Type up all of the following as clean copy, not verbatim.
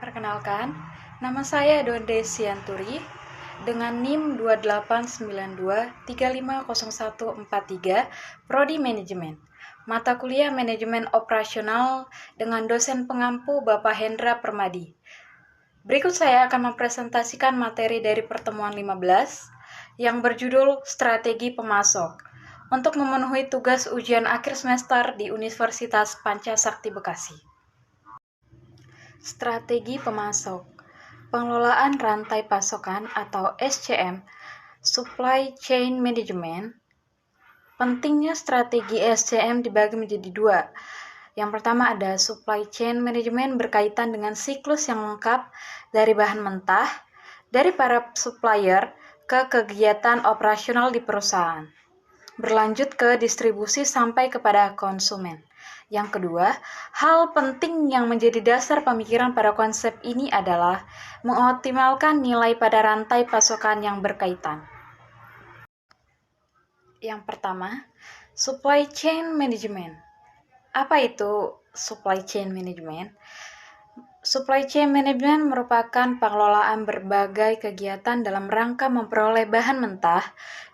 Perkenalkan, nama saya Donde Sianturi dengan NIM 2892350143, Prodi Manajemen. Mata kuliah Manajemen Operasional dengan dosen pengampu Bapak Hendra Permadi. Berikut saya akan mempresentasikan materi dari pertemuan 15 yang berjudul Strategi Pemasok untuk memenuhi tugas ujian akhir semester di Universitas Pancasakti Bekasi. Strategi pemasok, pengelolaan rantai pasokan atau SCM, Supply Chain Management. Pentingnya strategi SCM dibagi menjadi dua. Yang pertama ada Supply Chain Management berkaitan dengan siklus yang lengkap dari bahan mentah, dari para supplier ke kegiatan operasional di perusahaan, berlanjut ke distribusi sampai kepada konsumen. Yang kedua, hal penting yang menjadi dasar pemikiran pada konsep ini adalah mengoptimalkan nilai pada rantai pasokan yang berkaitan. Yang pertama, Supply Chain Management. Apa itu Supply Chain Management? Supply Chain Management merupakan pengelolaan berbagai kegiatan dalam rangka memperoleh bahan mentah,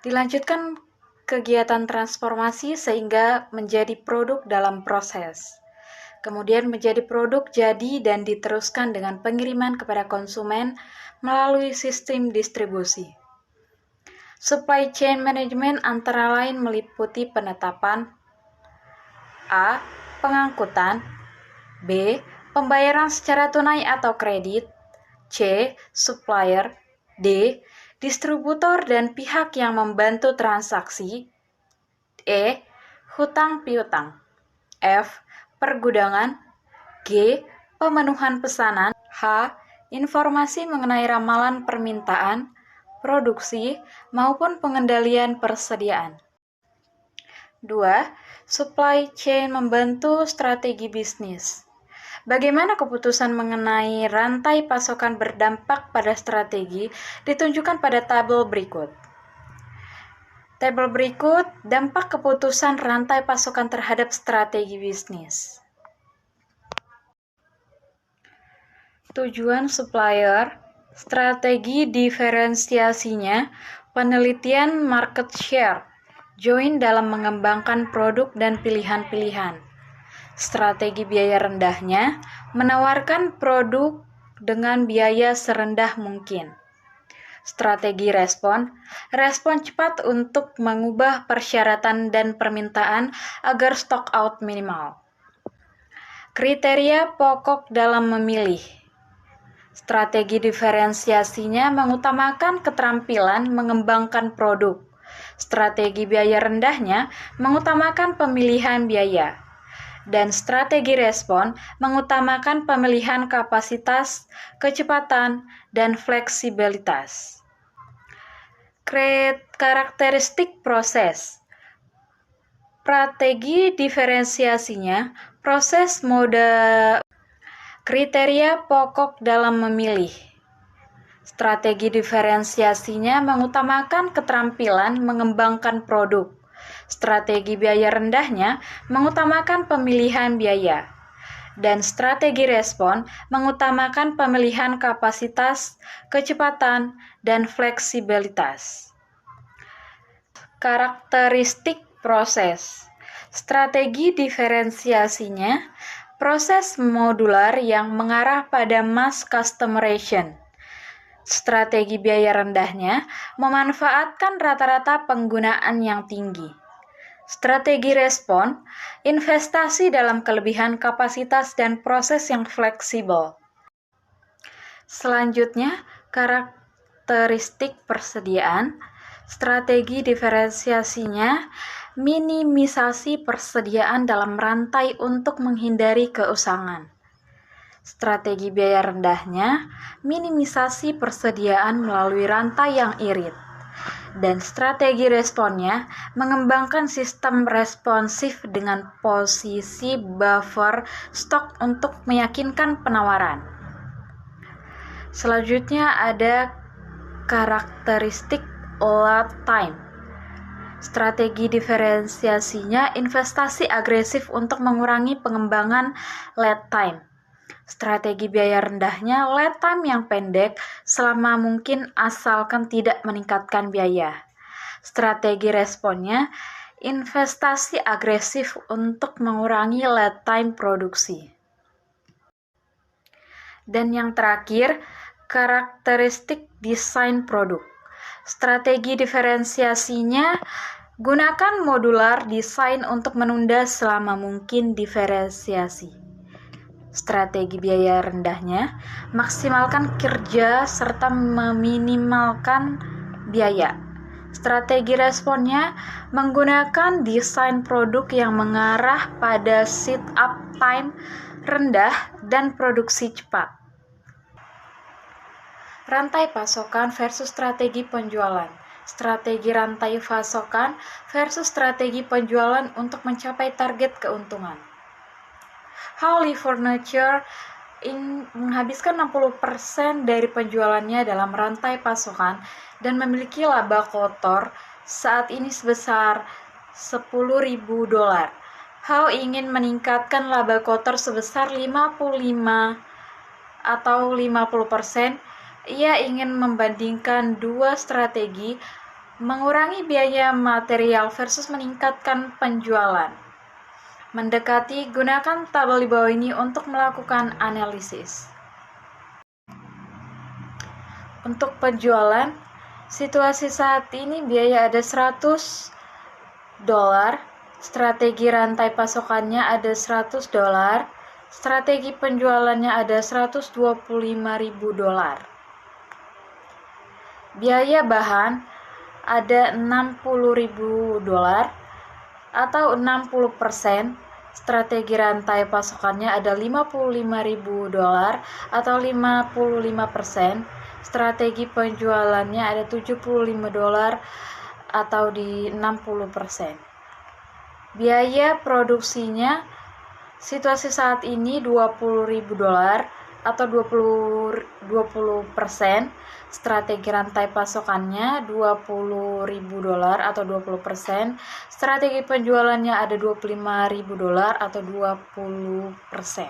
dilanjutkan kegiatan transformasi sehingga menjadi produk dalam proses. Kemudian menjadi produk jadi dan diteruskan dengan pengiriman kepada konsumen melalui sistem distribusi. Supply Chain Management antara lain meliputi penetapan A. Pengangkutan, B. Pembayaran secara tunai atau kredit, C. Supplier, D. Distributor dan pihak yang membantu transaksi, E. Hutang piutang, F. Pergudangan, G. Pemenuhan pesanan, H. Informasi mengenai ramalan permintaan, produksi, maupun pengendalian persediaan. 2. Supply chain membantu strategi bisnis. Bagaimana keputusan mengenai rantai pasokan berdampak pada strategi ditunjukkan pada tabel berikut. Tabel berikut dampak keputusan rantai pasokan terhadap strategi bisnis. Tujuan supplier, strategi diferensiasinya, penelitian market share, join dalam mengembangkan produk dan pilihan-pilihan. Strategi biaya rendahnya, menawarkan produk dengan biaya serendah mungkin. Strategi respon cepat untuk mengubah persyaratan dan permintaan agar stock out minimal. Kriteria pokok dalam memilih. Strategi diferensiasinya mengutamakan keterampilan mengembangkan produk. Strategi biaya rendahnya mengutamakan pemilihan biaya. Dan strategi respon mengutamakan pemilihan kapasitas, kecepatan, dan fleksibilitas. Karakteristik proses. Strategi diferensiasinya, proses mode. Kriteria pokok dalam memilih. Strategi diferensiasinya mengutamakan keterampilan mengembangkan produk. Strategi biaya rendahnya mengutamakan pemilihan biaya. Dan strategi respon mengutamakan pemilihan kapasitas, kecepatan, dan fleksibilitas. Karakteristik proses. Strategi diferensiasinya, proses modular yang mengarah pada mass customization. Strategi biaya rendahnya memanfaatkan rata-rata penggunaan yang tinggi. Strategi respon, investasi dalam kelebihan kapasitas dan proses yang fleksibel. Selanjutnya, karakteristik persediaan. Strategi diferensiasinya, minimisasi persediaan dalam rantai untuk menghindari keusangan. Strategi biaya rendahnya, minimisasi persediaan melalui rantai yang irit. Dan strategi responnya, mengembangkan sistem responsif dengan posisi buffer stok untuk meyakinkan penawaran. Selanjutnya ada karakteristik lead time. Strategi diferensiasinya, investasi agresif untuk mengurangi pengembangan lead time. Strategi biaya rendahnya lead time yang pendek selama mungkin asalkan tidak meningkatkan biaya. Strategi responnya investasi agresif untuk mengurangi lead time produksi. Dan yang terakhir, karakteristik desain produk. Strategi diferensiasinya, gunakan modular desain untuk menunda selama mungkin diferensiasi. Strategi biaya rendahnya, maksimalkan kerja serta meminimalkan biaya. Strategi responnya, menggunakan desain produk yang mengarah pada sit-up time rendah dan produksi cepat. Rantai pasokan versus strategi penjualan. Strategi rantai pasokan versus strategi penjualan untuk mencapai target keuntungan. Howley Furniture menghabiskan 60% dari penjualannya dalam rantai pasokan dan memiliki laba kotor saat ini sebesar $10.000. How ingin meningkatkan laba kotor sebesar 55 atau 50%. Ia ingin membandingkan dua strategi, mengurangi biaya material versus meningkatkan penjualan. Mendekati, gunakan tabel di bawah ini untuk melakukan analisis. Untuk penjualan, situasi saat ini biaya ada $100, strategi rantai pasokannya ada $100, strategi penjualannya ada $125.000. Biaya bahan ada $60.000 atau 60%. Strategi rantai pasokannya ada $55.000 atau 55%. Strategi penjualannya ada $75 atau di 60%. Biaya produksinya situasi saat ini $20.000 atau 20%. Strategi rantai pasokannya $20.000 atau 20%. Strategi penjualannya ada $25.000 atau 20%.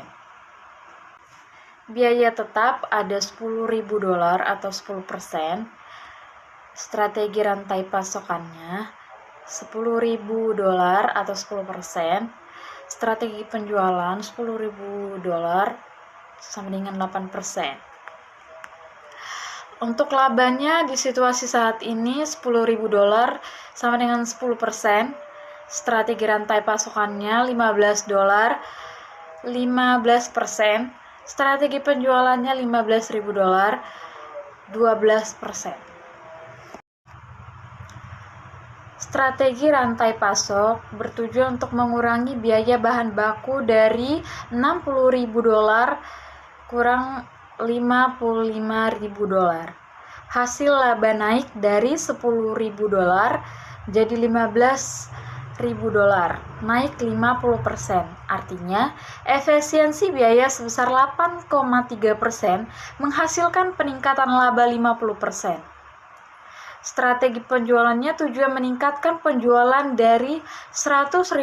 Biaya tetap ada $10.000 atau 10%. Strategi rantai pasokannya $10.000 atau 10%. Strategi penjualan $10.000 sama dengan 8%. Untuk labanya di situasi saat ini $10.000 sama dengan 10%. Strategi rantai pasokannya $15, 15%. Strategi penjualannya $15.000, 12%. Strategi rantai pasok bertujuan untuk mengurangi biaya bahan baku dari $60.000 kurang $55.000. Hasil laba naik dari $10.000 jadi $15.000, naik 50%. Artinya, efisiensi biaya sebesar 8,3% menghasilkan peningkatan laba 50%. Strategi penjualannya tujuan meningkatkan penjualan dari $100.000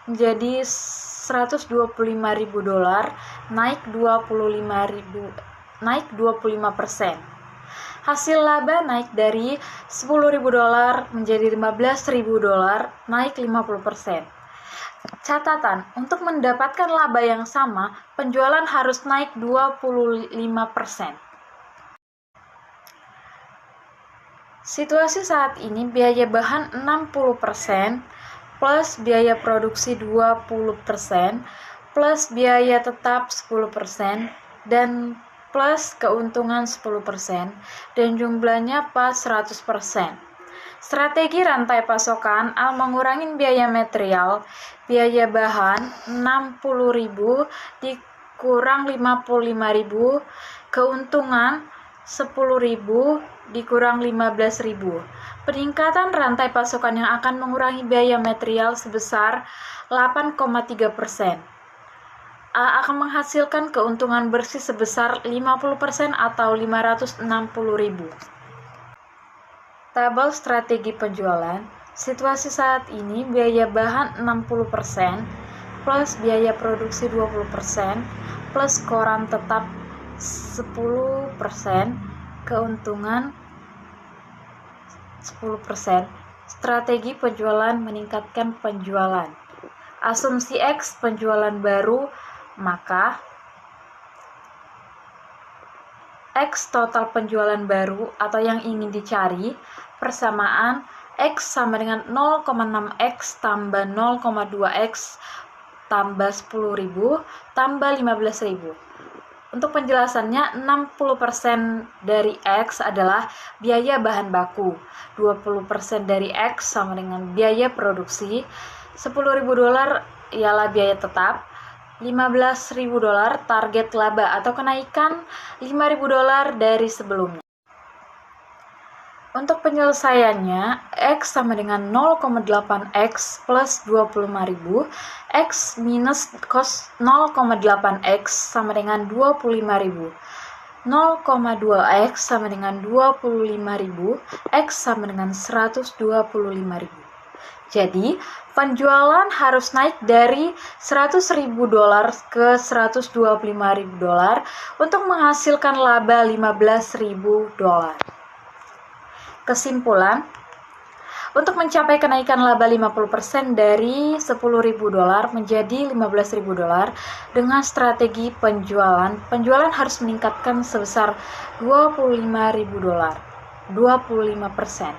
menjadi $125.000, naik 25%. Hasil laba naik dari $10.000 menjadi $15.000, naik 50%. Catatan, untuk mendapatkan laba yang sama, penjualan harus naik 25%. Situasi saat ini biaya bahan 60%, plus biaya produksi 20%, plus biaya tetap 10%, dan plus keuntungan 10%, dan jumlahnya pas 100%. Strategi rantai pasokan mengurangi biaya material, biaya bahan $60.000 dikurang $55.000, keuntungan $10.000 dikurang $15.000. Peningkatan rantai pasokan yang akan mengurangi biaya material sebesar 8,3%. Akan menghasilkan keuntungan bersih sebesar 50% atau $560.000. Tabel strategi penjualan. Situasi saat ini biaya bahan 60%, plus biaya produksi 20%, plus koran tetap 10%, keuntungan 10%. Strategi penjualan meningkatkan penjualan. Asumsi X penjualan baru, maka X total penjualan baru atau yang ingin dicari persamaan X sama dengan 0,6X tambah 0,2X tambah 10.000 tambah 15.000. Untuk penjelasannya, 60% dari X adalah biaya bahan baku, 20% dari X sama dengan biaya produksi, $10.000 ialah biaya tetap, $15.000 target laba atau kenaikan $5.000 dari sebelumnya. Untuk penyelesaiannya, X sama dengan 0,8X plus 25.000, X minus cos 0,8X sama dengan 25.000, 0,2X sama dengan 25.000, X sama dengan 125.000. Jadi, penjualan harus naik dari $100.000 ke $125.000 untuk menghasilkan laba $15.000. Kesimpulan, untuk mencapai kenaikan laba 50% dari $10.000 menjadi $15.000 dengan strategi penjualan harus meningkatkan sebesar $25.000, 25%.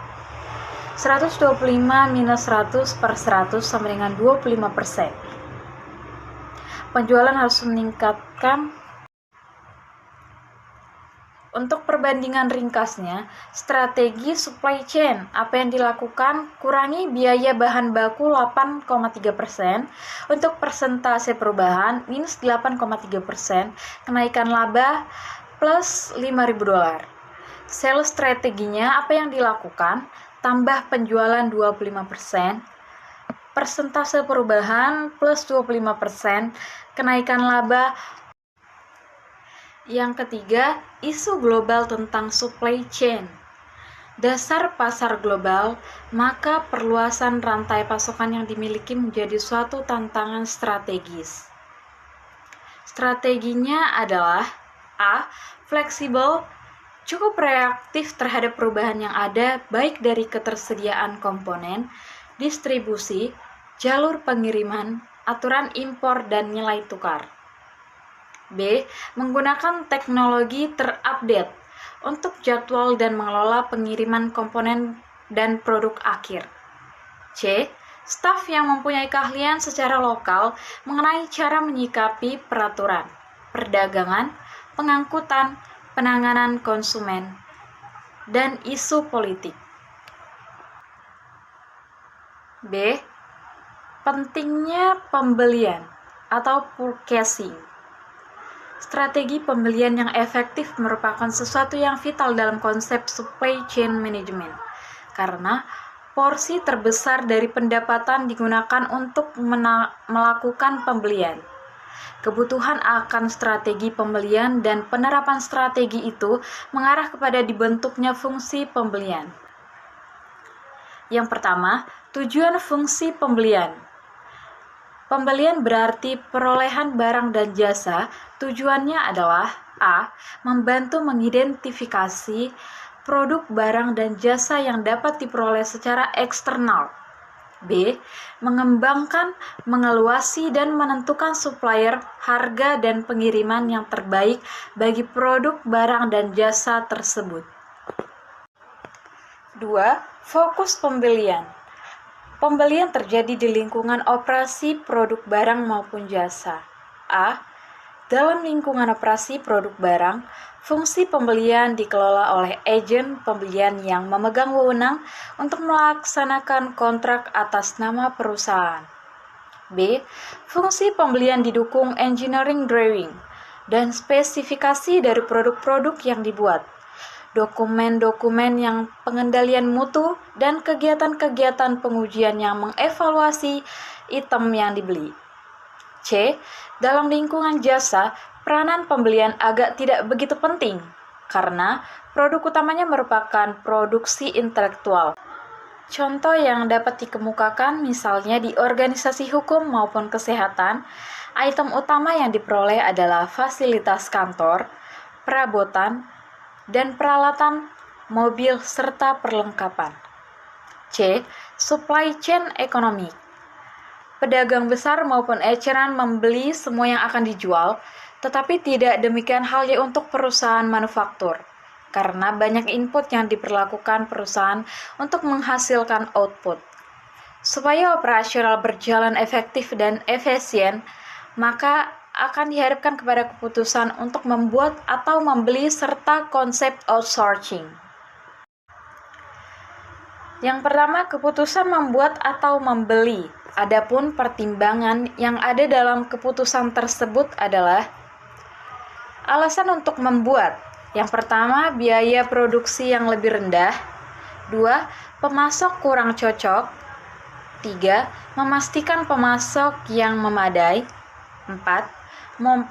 125 minus 100 per 100 sama dengan 25%. Penjualan harus meningkatkan. Untuk perbandingan ringkasnya, strategi supply chain, apa yang dilakukan? Kurangi biaya bahan baku 8,3%, untuk persentase perubahan minus 8,3%, kenaikan laba plus $5.000. Sales strateginya, apa yang dilakukan? Tambah penjualan 25%, persentase perubahan plus 25%, kenaikan laba. Yang ketiga, isu global tentang supply chain. Dasar pasar global, maka perluasan rantai pasokan yang dimiliki menjadi suatu tantangan strategis. Strateginya adalah A. Fleksibel, cukup reaktif terhadap perubahan yang ada, baik dari ketersediaan komponen, distribusi, jalur pengiriman, aturan impor, dan nilai tukar. B. Menggunakan teknologi terupdate untuk jadwal dan mengelola pengiriman komponen dan produk akhir. C. Staf yang mempunyai keahlian secara lokal mengenai cara menyikapi peraturan, perdagangan, pengangkutan, penanganan konsumen, dan isu politik. B. Pentingnya pembelian atau purchasing. Strategi pembelian yang efektif merupakan sesuatu yang vital dalam konsep supply chain management, karena porsi terbesar dari pendapatan digunakan untuk melakukan pembelian. Kebutuhan akan strategi pembelian dan penerapan strategi itu mengarah kepada dibentuknya fungsi pembelian. Yang pertama, tujuan fungsi pembelian. Pembelian berarti perolehan barang dan jasa. Tujuannya adalah A. Membantu mengidentifikasi produk, barang, dan jasa yang dapat diperoleh secara eksternal. B. Mengembangkan, mengeluasi, dan menentukan supplier, harga, dan pengiriman yang terbaik bagi produk, barang, dan jasa tersebut. 2. Fokus pembelian. Pembelian terjadi di lingkungan operasi produk barang maupun jasa. A. Dalam lingkungan operasi produk barang, fungsi pembelian dikelola oleh agen pembelian yang memegang wewenang untuk melaksanakan kontrak atas nama perusahaan. B. Fungsi pembelian didukung engineering drawing dan spesifikasi dari produk-produk yang dibuat, dokumen-dokumen yang pengendalian mutu, dan kegiatan-kegiatan pengujian yang mengevaluasi item yang dibeli. C. Dalam lingkungan jasa, peranan pembelian agak tidak begitu penting, karena produk utamanya merupakan produksi intelektual. Contoh yang dapat dikemukakan misalnya di organisasi hukum maupun kesehatan, item utama yang diperoleh adalah fasilitas kantor, perabotan, dan peralatan mobil serta perlengkapan. C. Supply chain economic. Pedagang besar maupun eceran membeli semua yang akan dijual, tetapi tidak demikian halnya untuk perusahaan manufaktur, karena banyak input yang diperlakukan perusahaan untuk menghasilkan output. Supaya operasional berjalan efektif dan efisien, maka akan dihadapkan kepada keputusan untuk membuat atau membeli serta konsep outsourcing. Yang pertama, keputusan membuat atau membeli. Adapun pertimbangan yang ada dalam keputusan tersebut adalah alasan untuk membuat. Yang pertama, biaya produksi yang lebih rendah. 2. Pemasok kurang cocok. 3. Memastikan pemasok yang memadai. 4.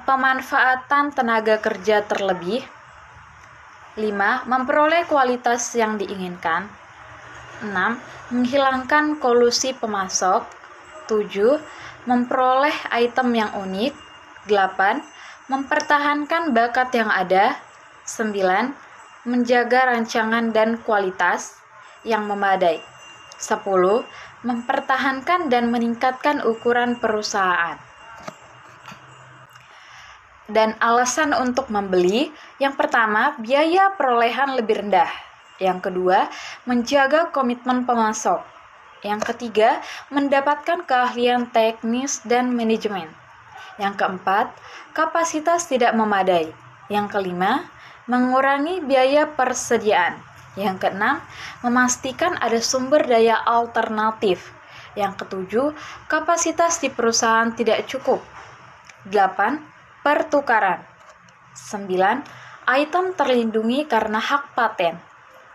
Pemanfaatan tenaga kerja terlebih. 5. Memperoleh kualitas yang diinginkan. 6. Menghilangkan kolusi pemasok. 7. Memperoleh item yang unik. 8. Mempertahankan bakat yang ada. 9. Menjaga rancangan dan kualitas yang memadai. 10. Mempertahankan dan meningkatkan ukuran perusahaan. Dan alasan untuk membeli, yang pertama, biaya perolehan lebih rendah. Yang kedua, menjaga komitmen pemasok. Yang ketiga, mendapatkan keahlian teknis dan manajemen. Yang keempat, kapasitas tidak memadai. Yang kelima, mengurangi biaya persediaan. Yang keenam, memastikan ada sumber daya alternatif. Yang ketujuh, kapasitas di perusahaan tidak cukup. 8. Pertukaran. 9. Item terlindungi karena hak paten.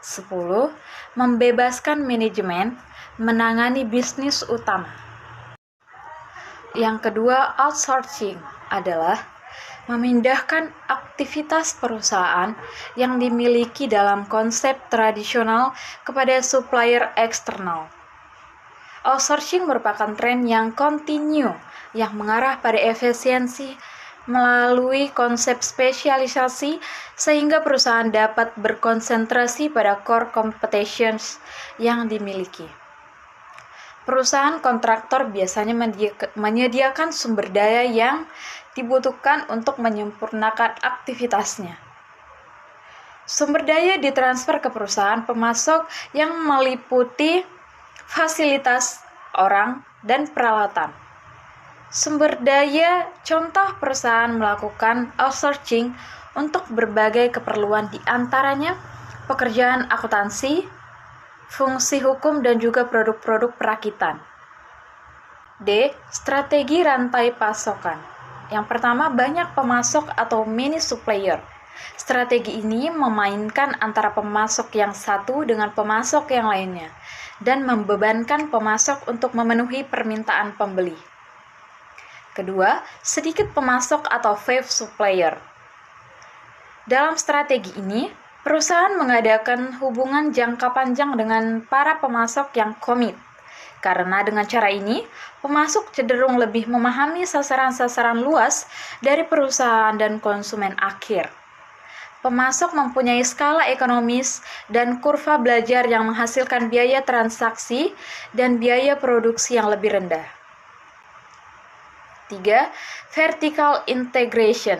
10. Membebaskan manajemen menangani bisnis utama. Yang kedua, outsourcing adalah memindahkan aktivitas perusahaan yang dimiliki dalam konsep tradisional kepada supplier eksternal. Outsourcing merupakan tren yang kontinu yang mengarah pada efisiensi melalui konsep spesialisasi sehingga perusahaan dapat berkonsentrasi pada core competencies yang dimiliki. Perusahaan kontraktor biasanya menyediakan sumber daya yang dibutuhkan untuk menyempurnakan aktivitasnya. Sumber daya ditransfer ke perusahaan pemasok yang meliputi fasilitas, orang, dan peralatan. Sumber daya, contoh perusahaan melakukan outsourcing untuk berbagai keperluan di antaranya pekerjaan akuntansi, fungsi hukum, dan juga produk-produk perakitan. D. Strategi rantai pasokan. Yang pertama, banyak pemasok atau mini supplier. Strategi ini memainkan antara pemasok yang satu dengan pemasok yang lainnya dan membebankan pemasok untuk memenuhi permintaan pembeli. Kedua, sedikit pemasok atau wave supplier. Dalam strategi ini, perusahaan mengadakan hubungan jangka panjang dengan para pemasok yang komit. Karena dengan cara ini, pemasok cenderung lebih memahami sasaran-sasaran luas dari perusahaan dan konsumen akhir. Pemasok mempunyai skala ekonomis dan kurva belajar yang menghasilkan biaya transaksi dan biaya produksi yang lebih rendah. 3. Vertical integration.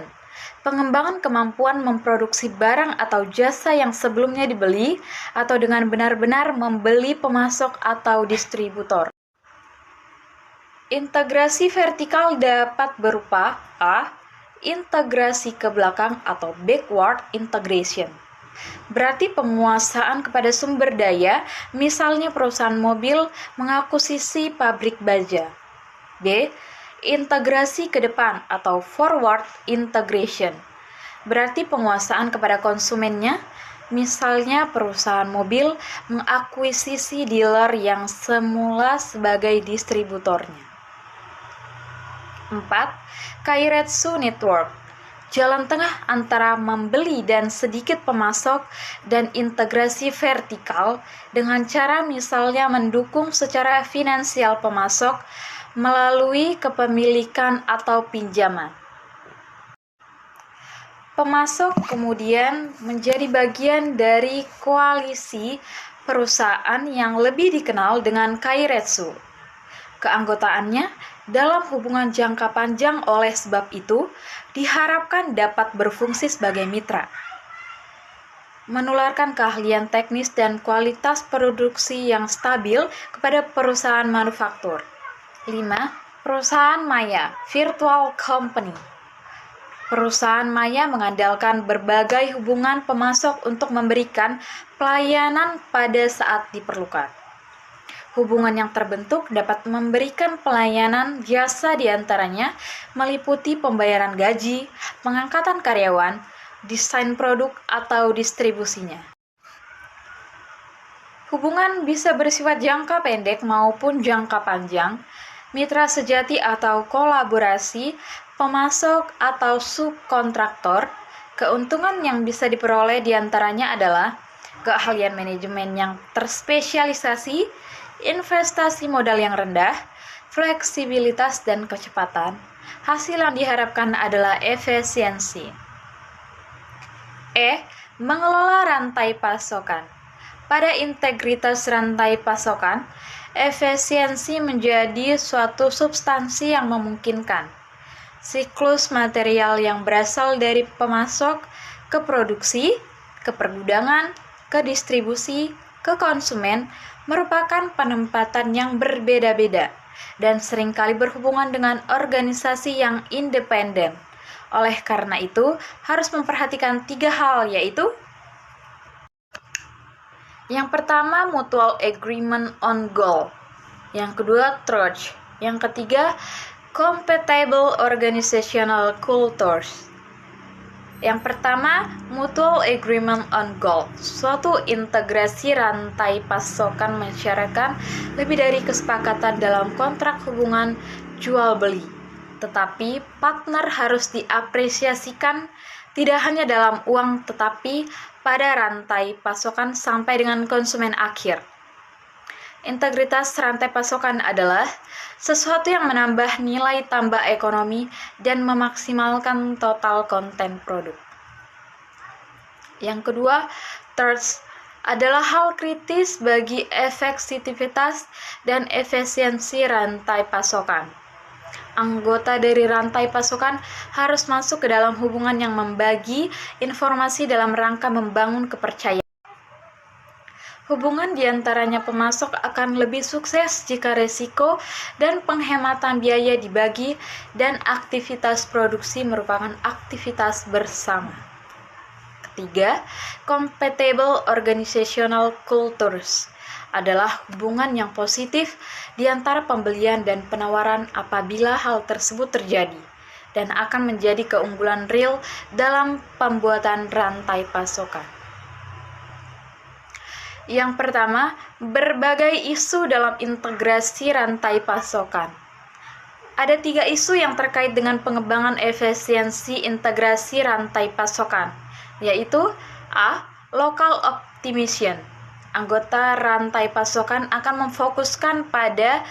Pengembangan kemampuan memproduksi barang atau jasa yang sebelumnya dibeli atau dengan benar-benar membeli pemasok atau distributor. Integrasi vertikal dapat berupa A. Integrasi ke belakang atau backward integration. Berarti penguasaan kepada sumber daya, misalnya perusahaan mobil mengakuisisi pabrik baja. B. Integrasi ke depan atau forward integration. Berarti penguasaan kepada konsumennya, misalnya perusahaan mobil mengakuisisi dealer yang semula sebagai distributornya. 4. Keiretsu Network. jalan tengah antara membeli dan sedikit pemasok dan integrasi vertikal dengan cara misalnya mendukung secara finansial pemasok melalui kepemilikan atau pinjaman. Pemasok kemudian menjadi bagian dari koalisi perusahaan yang lebih dikenal dengan kairetsu. Keanggotaannya dalam hubungan jangka panjang oleh sebab itu diharapkan dapat berfungsi sebagai mitra, menularkan keahlian teknis dan kualitas produksi yang stabil kepada perusahaan manufaktur. 5. Perusahaan maya, virtual company. Perusahaan maya mengandalkan berbagai hubungan pemasok untuk memberikan pelayanan pada saat diperlukan. Hubungan yang terbentuk dapat memberikan pelayanan jasa diantaranya meliputi pembayaran gaji, pengangkatan karyawan, desain produk, atau distribusinya. Hubungan bisa bersifat jangka pendek maupun jangka panjang, mitra sejati atau kolaborasi, pemasok atau subkontraktor. Keuntungan yang bisa diperoleh diantaranya adalah keahlian manajemen yang terspesialisasi, investasi modal yang rendah, fleksibilitas dan kecepatan. Hasil yang diharapkan adalah efisiensi. Mengelola rantai pasokan. Pada integritas rantai pasokan, efisiensi menjadi suatu substansi yang memungkinkan. Siklus material yang berasal dari pemasok ke produksi, ke pergudangan, ke distribusi, ke konsumen merupakan penempatan yang berbeda-beda dan seringkali berhubungan dengan organisasi yang independen. Oleh karena itu, harus memperhatikan 3 hal, yaitu yang pertama, mutual agreement on goal. Yang kedua, trust. Yang ketiga, compatible organizational cultures. Yang pertama, mutual agreement on goal. Suatu integrasi rantai pasokan mensyaratkan lebih dari kesepakatan dalam kontrak hubungan jual beli. Tetapi partner harus diapresiasikan tidak hanya dalam uang tetapi pada rantai pasokan sampai dengan konsumen akhir. Integritas rantai pasokan adalah sesuatu yang menambah nilai tambah ekonomi dan memaksimalkan total konten produk. Yang kedua, trust adalah hal kritis bagi efektivitas dan efisiensi rantai pasokan. Anggota dari rantai pasokan harus masuk ke dalam hubungan yang membagi informasi dalam rangka membangun kepercayaan. Hubungan diantaranya pemasok akan lebih sukses jika resiko dan penghematan biaya dibagi dan aktivitas produksi merupakan aktivitas bersama. Ketiga, compatible organizational cultures adalah hubungan yang positif di antara pembelian dan penawaran apabila hal tersebut terjadi dan akan menjadi keunggulan real dalam pembuatan rantai pasokan. Yang pertama, berbagai isu dalam integrasi rantai pasokan. Ada 3 isu yang terkait dengan pengembangan efisiensi integrasi rantai pasokan, yaitu A. Local optimization. Anggota rantai pasokan akan memfokuskan pada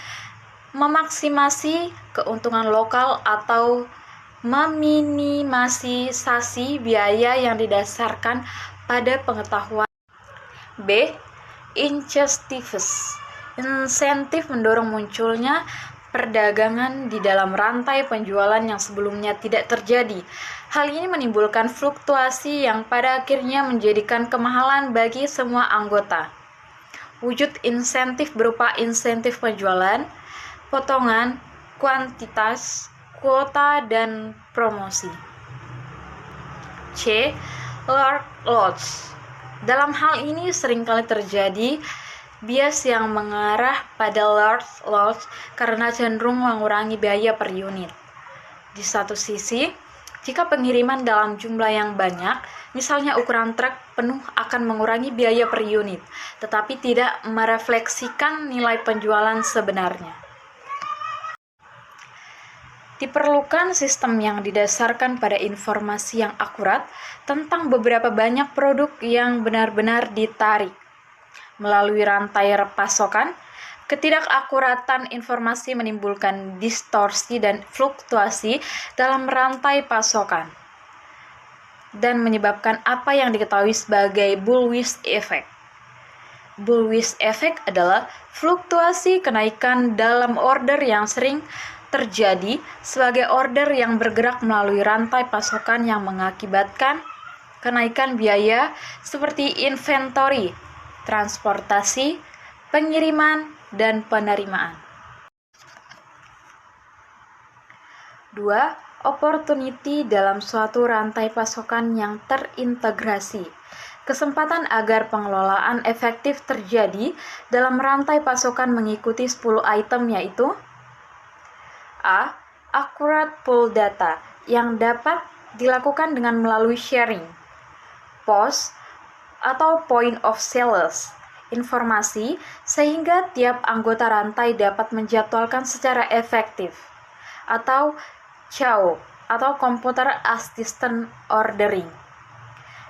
memaksimasi keuntungan lokal atau meminimalisasi biaya yang didasarkan pada pengetahuan. B. Incentives. Insentif mendorong munculnya perdagangan di dalam rantai penjualan yang sebelumnya tidak terjadi. Hal ini menimbulkan fluktuasi yang pada akhirnya menjadikan kemahalan bagi semua anggota. Wujud insentif berupa insentif penjualan, potongan, kuantitas, kuota, dan promosi. C. Large lots. Dalam hal ini seringkali terjadi bias yang mengarah pada large lots karena cenderung mengurangi biaya per unit. Di satu sisi, jika pengiriman dalam jumlah yang banyak, misalnya ukuran truk penuh akan mengurangi biaya per unit, tetapi tidak merefleksikan nilai penjualan sebenarnya. Diperlukan sistem yang didasarkan pada informasi yang akurat tentang beberapa banyak produk yang benar-benar ditarik. Melalui rantai pasokan, ketidakakuratan informasi menimbulkan distorsi dan fluktuasi dalam rantai pasokan dan menyebabkan apa yang diketahui sebagai bullwhip effect. Bullwhip effect adalah fluktuasi kenaikan dalam order yang sering terjadi sebagai order yang bergerak melalui rantai pasokan yang mengakibatkan kenaikan biaya seperti inventory, transportasi, pengiriman, dan penerimaan. 2. Opportunity dalam suatu rantai pasokan yang terintegrasi. Kesempatan agar pengelolaan efektif terjadi dalam rantai pasokan mengikuti 10 item yaitu A. Accurate pool data yang dapat dilakukan dengan melalui sharing, POS, atau point of sales, informasi sehingga tiap anggota rantai dapat menjadwalkan secara efektif, atau CAO, atau Computer Assisted Ordering.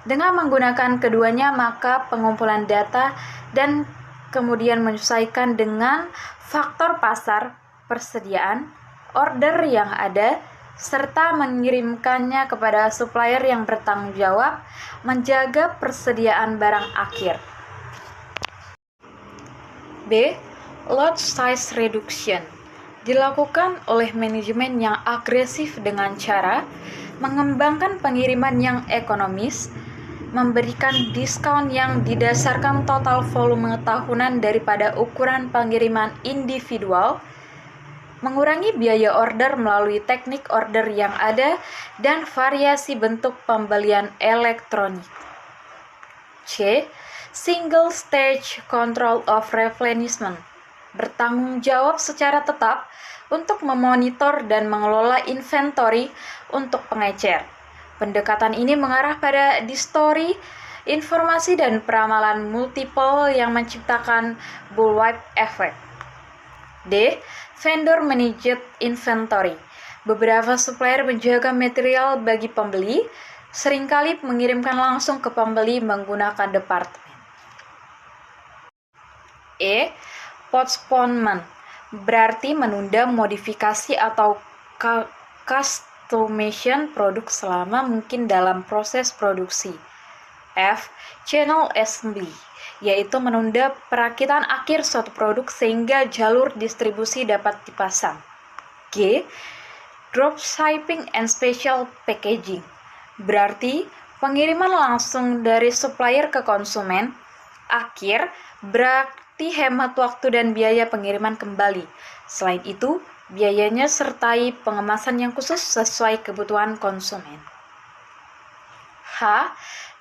Dengan menggunakan keduanya, maka pengumpulan data dan kemudian menyesuaikan dengan faktor pasar, persediaan, order yang ada, serta mengirimkannya kepada supplier yang bertanggung jawab menjaga persediaan barang akhir. B. Lot size reduction dilakukan oleh manajemen yang agresif dengan cara mengembangkan pengiriman yang ekonomis, memberikan diskon yang didasarkan total volume tahunan daripada ukuran pengiriman individual, mengurangi biaya order melalui teknik order yang ada, dan variasi bentuk pembelian elektronik. C. Single Stage Control of Replenishment bertanggung jawab secara tetap untuk memonitor dan mengelola inventory untuk pengecer. Pendekatan ini mengarah pada distorsi informasi dan peramalan multiple yang menciptakan bullwhip effect. D. Vendor Managed Inventory. Beberapa supplier menjaga material bagi pembeli, seringkali mengirimkan langsung ke pembeli menggunakan departemen. E. Postponement berarti menunda modifikasi atau customization produk selama mungkin dalam proses produksi. F. Channel Assembly yaitu menunda perakitan akhir suatu produk sehingga jalur distribusi dapat dipasang. G. Dropshipping and Special Packaging berarti pengiriman langsung dari supplier ke konsumen akhir, berarti hemat waktu dan biaya pengiriman kembali. Selain itu, biayanya sertai pengemasan yang khusus sesuai kebutuhan konsumen. H.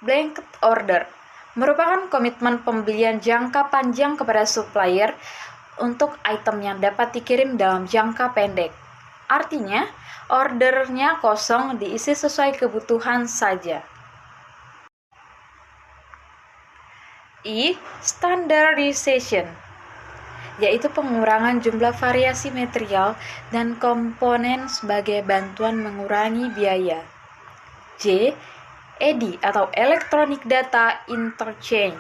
Blanket Order merupakan komitmen pembelian jangka panjang kepada supplier untuk item yang dapat dikirim dalam jangka pendek. Artinya, ordernya kosong diisi sesuai kebutuhan saja. I. Standardization yaitu pengurangan jumlah variasi material dan komponen sebagai bantuan mengurangi biaya. J. EDI atau Electronic Data Interchange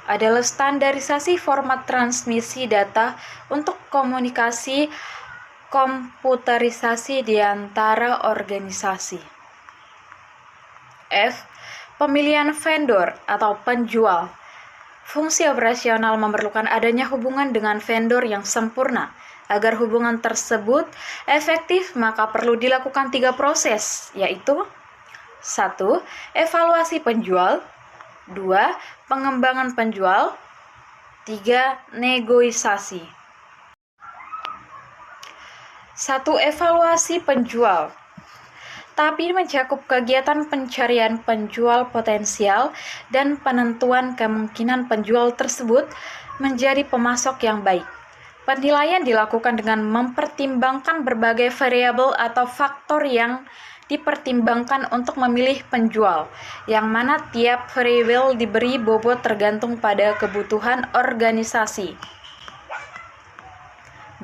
adalah standarisasi format transmisi data untuk komunikasi komputerisasi di antara organisasi. F. Pemilihan vendor atau penjual. Fungsi operasional memerlukan adanya hubungan dengan vendor yang sempurna. Agar hubungan tersebut efektif, maka perlu dilakukan 3 proses, yaitu 1. Evaluasi penjual. 2. Pengembangan penjual. 3. Negosiasi. 1. Evaluasi penjual. Tahap ini mencakup kegiatan pencarian penjual potensial dan penentuan kemungkinan penjual tersebut menjadi pemasok yang baik. Penilaian dilakukan dengan mempertimbangkan berbagai variabel atau faktor yang dipertimbangkan untuk memilih penjual, yang mana tiap variabel diberi bobot tergantung pada kebutuhan organisasi.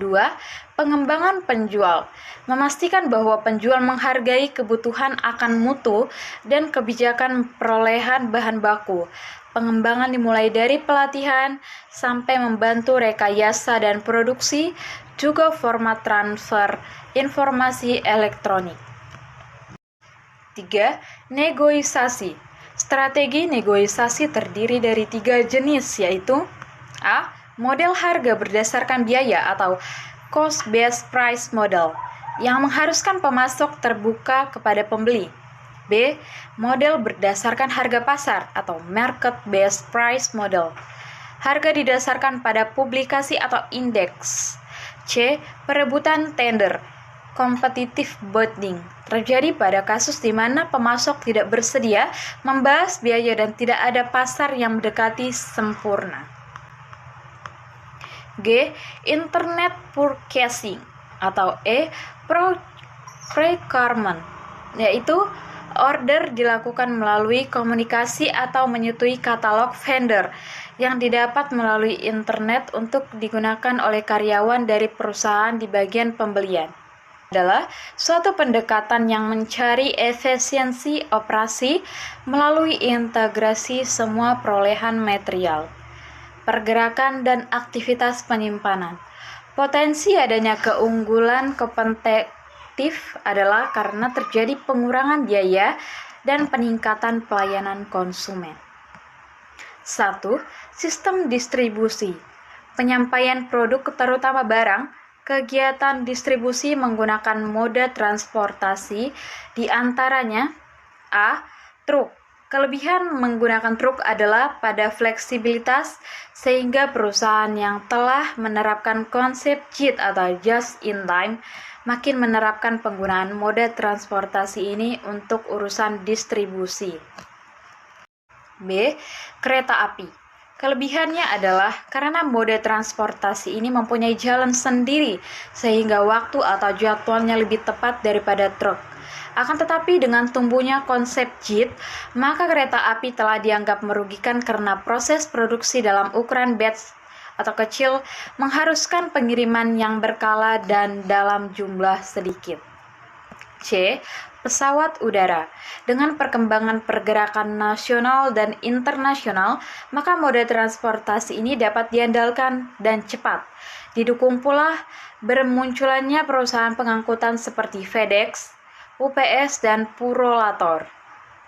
2. Pengembangan penjual. Memastikan bahwa penjual menghargai kebutuhan akan mutu dan kebijakan perolehan bahan baku. Pengembangan dimulai dari pelatihan sampai membantu rekayasa dan produksi, juga format transfer informasi elektronik. 3. Negosiasi. Strategi negosiasi terdiri dari 3 jenis, yaitu A. Model harga berdasarkan biaya atau cost-based price model, yang mengharuskan pemasok terbuka kepada pembeli. B. Model berdasarkan harga pasar atau market-based price model. Harga didasarkan pada publikasi atau indeks. C. Perebutan tender, competitive bidding, terjadi pada kasus di mana pemasok tidak bersedia membahas biaya dan tidak ada pasar yang mendekati sempurna. G. Internet purchasing atau E. Procurement, yaitu order dilakukan melalui komunikasi atau menyetujui katalog vendor yang didapat melalui internet untuk digunakan oleh karyawan dari perusahaan di bagian pembelian. Adalah suatu pendekatan yang mencari efisiensi operasi melalui integrasi semua perolehan material, pergerakan, dan aktivitas penyimpanan. Potensi adanya keunggulan kompetitif adalah karena terjadi pengurangan biaya dan peningkatan pelayanan konsumen. 1. Sistem distribusi. Penyampaian produk terutama barang. Kegiatan distribusi menggunakan moda transportasi, di antaranya A. Truk. Kelebihan menggunakan truk adalah pada fleksibilitas, sehingga perusahaan yang telah menerapkan konsep JIT atau Just in Time makin menerapkan penggunaan moda transportasi ini untuk urusan distribusi. B. Kereta api. Kelebihannya adalah karena moda transportasi ini mempunyai jalan sendiri, sehingga waktu atau jadwalnya lebih tepat daripada truk. Akan tetapi dengan tumbuhnya konsep JIT, maka kereta api telah dianggap merugikan karena proses produksi dalam ukuran batch atau kecil mengharuskan pengiriman yang berkala dan dalam jumlah sedikit. C. Pesawat udara. Dengan perkembangan pergerakan nasional dan internasional, maka moda transportasi ini dapat diandalkan dan cepat. Didukung pula bermunculannya perusahaan pengangkutan seperti FedEx, UPS, dan Purolator.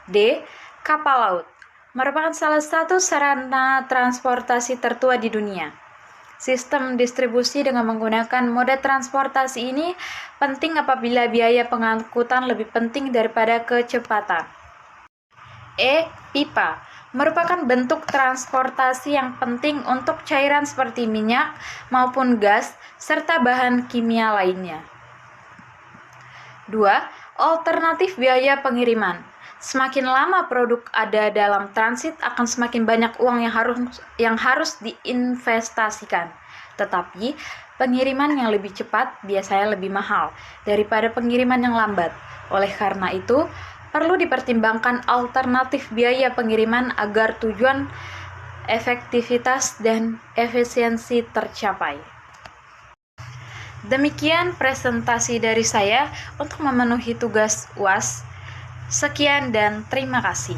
D. Kapal laut. Merupakan salah satu sarana transportasi tertua di dunia. Sistem distribusi dengan menggunakan moda transportasi ini penting apabila biaya pengangkutan lebih penting daripada kecepatan. E. Pipa. Merupakan bentuk transportasi yang penting untuk cairan seperti minyak maupun gas serta bahan kimia lainnya. 2. Alternatif biaya pengiriman. Semakin lama produk ada dalam transit, akan semakin banyak uang yang harus diinvestasikan. Tetapi, pengiriman yang lebih cepat biasanya lebih mahal daripada pengiriman yang lambat. Oleh karena itu, perlu dipertimbangkan alternatif biaya pengiriman agar tujuan efektivitas dan efisiensi tercapai. Demikian presentasi dari saya untuk memenuhi tugas UAS. Sekian dan terima kasih.